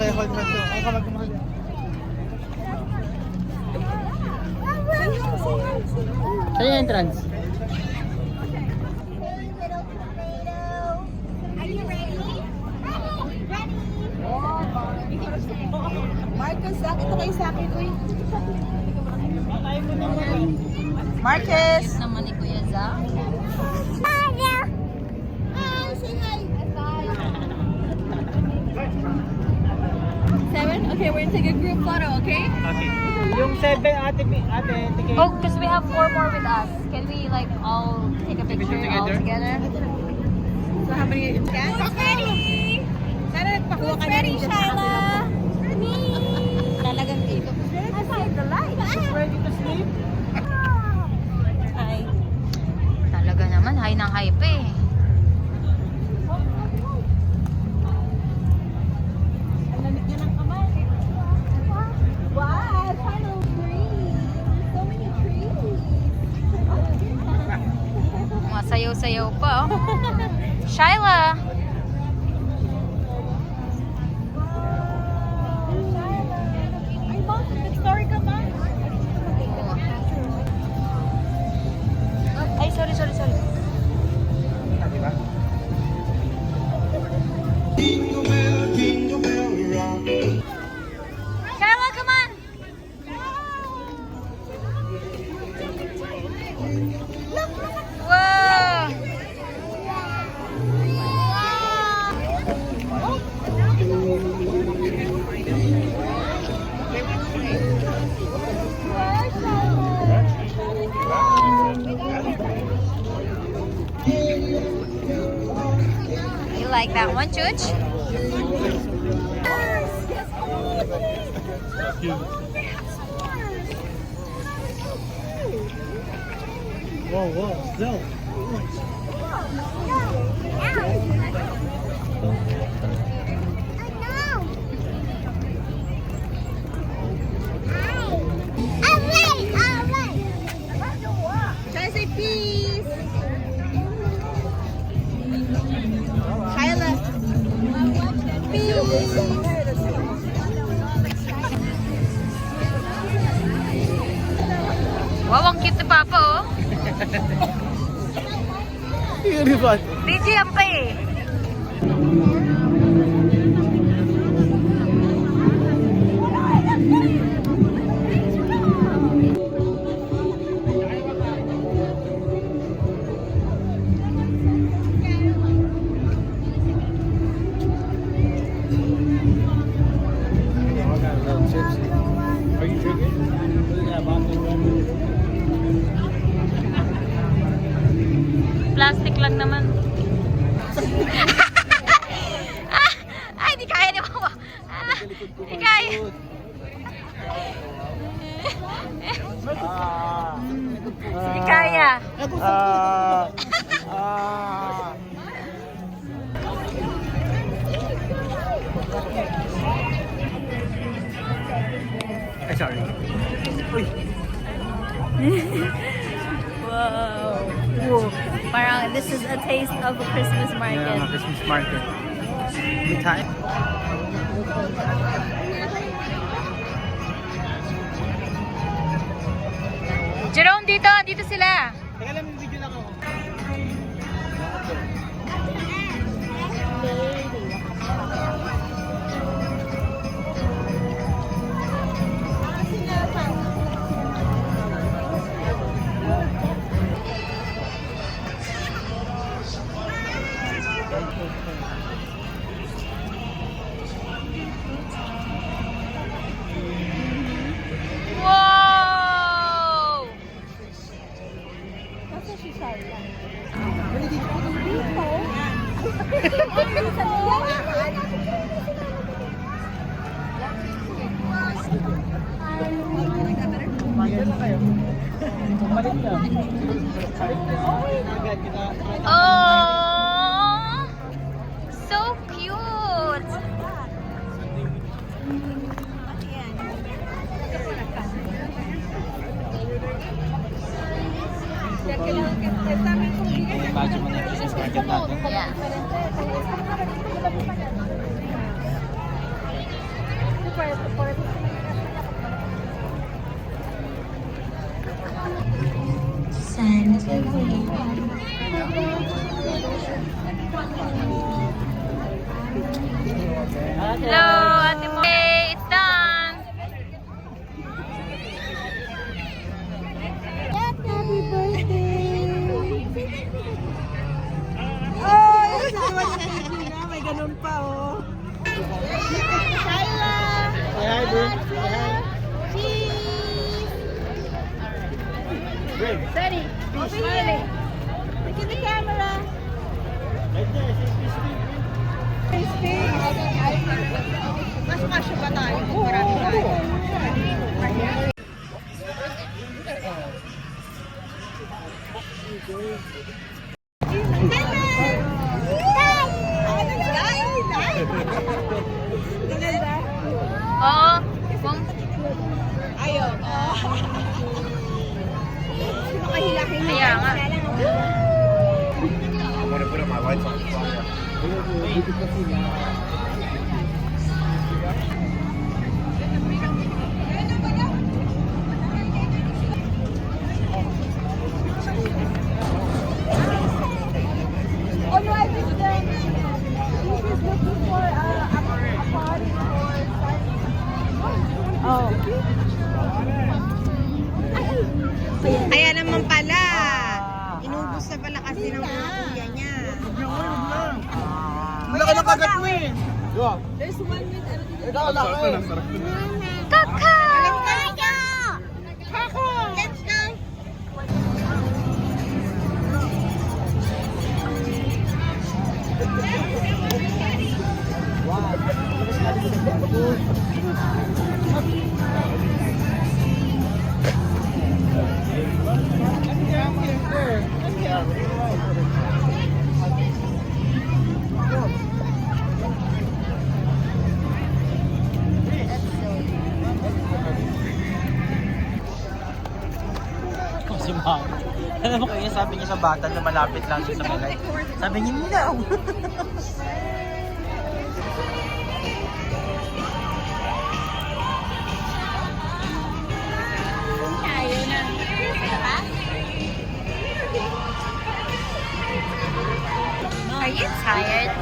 Okay, hold on. Ay, kamag kumahal. Saan yung entrance? Marcus, ito kayo sa akin, uy. Marcus! Naman ni Kuya Zach. Seven? Okay, we're gonna take a group photo, okay? Okay. Yung 7, ate, tigay. Oh, because we have 4 more with us. Can we like all take a picture all together? So, how many? Yes? Ready! Sana nagpakuha ka na rin dyan sa Shyla! Talagang ito. I saw the light. Ready to sleep? Hi. Talaga naman, high ng high pa eh. Ang lamig niya ng kamay. Wow! Final trees! So many trees! Mga sayaw-sayaw pa oh. Shyla! Ay, mom, nag-story ka, mom? Ay, sorry. Diba? Shyla, come on! Wow! You like that one, Chuch? Whoa, no. Can I say peace? Shyla. Peace. Wow, ang cute ni Papa, oh. Beautiful. DJ yan pa eh. Are you drinking? Yeah, Plastic lang naman. Ay, di kaya ni Mama. Di kaya. Di kaya. Ay, sorry. Uy. Wow. Whoa. Parang this is a taste of a Christmas market. Yeah, Christmas market. May time? Jerome, dito. Dito sila. Teka lang, may video lang ako. Wow! Kasi si Shyla. Maganda na kayo. Balik na. Oh, so cute. Imagine mo na yung Christmas market natin. Yeah. Hello, Ate Mo. Hey, it's done. Happy birthday! Oh, may ganun pa, oh. Shyla! Hi, bro. Hi. Cheese! Greg. Ready? Over here. Look at the camera. Right there. Tasting. Mas kasya ba tayo? Marami tayo. Oo. Kung Ayaw. Sino kahilaki mo? Kaya nga. I'm gonna put up my lights on fire. Oh no, I think that this is looking for a party for Oh. Kaya naman pala. Inubos na pala kasi ng kuya niya. Wala ka ng kagat mo eh. There's one with ano dito. Ikaw, wala ka eh. Kaka! Kaka! Let's go! Si Mom. Alam mo kayo, sabi niya sa bata na malapit lang siya sa Milay. Sabi niya, no! Are you tired?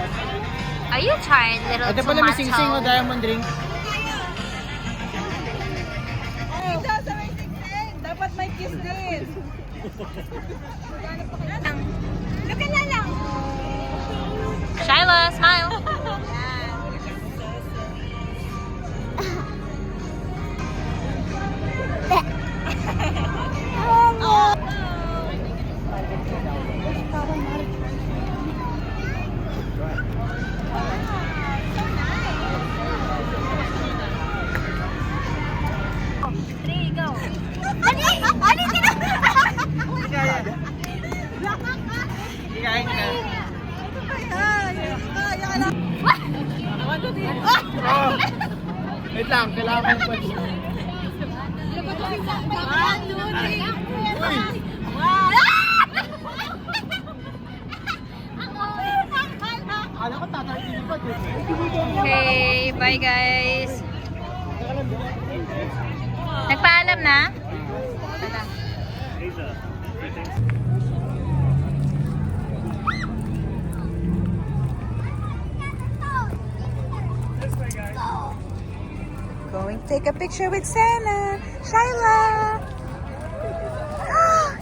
Are you tired, little Ate pala may sing-sing o tomato? diamond ring. Ito sa may sing-sing. Dapat may kiss din. Look at lang. Shyla, smile. Oh. Three, go. Ikain ka. Wait lang, kailangan pa siya. Kala ko tatarinin pa. Okay, bye guys. Nagpaalam na? Wala. Going to take a picture with Santa. Shyla.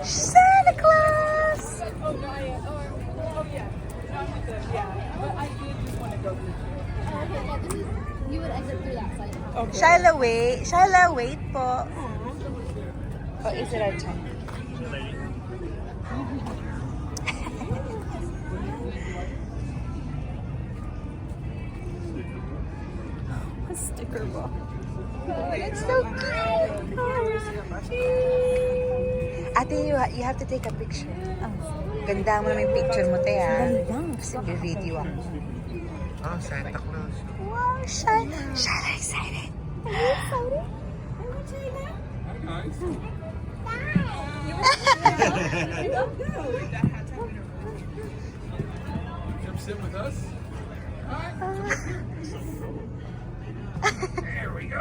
Santa Claus. Shyla, wait. Shyla, wait po. Oh, is it our time? A sticker book. Oh, that's so cute. Ate, you have to take a picture. Ganda mo naman yung picture mo, te, ha? Kasi video ako. Oh, Santa Claus. Wow, Shyla excited. Are you excited? Are you excited? Come sit with us. There we go.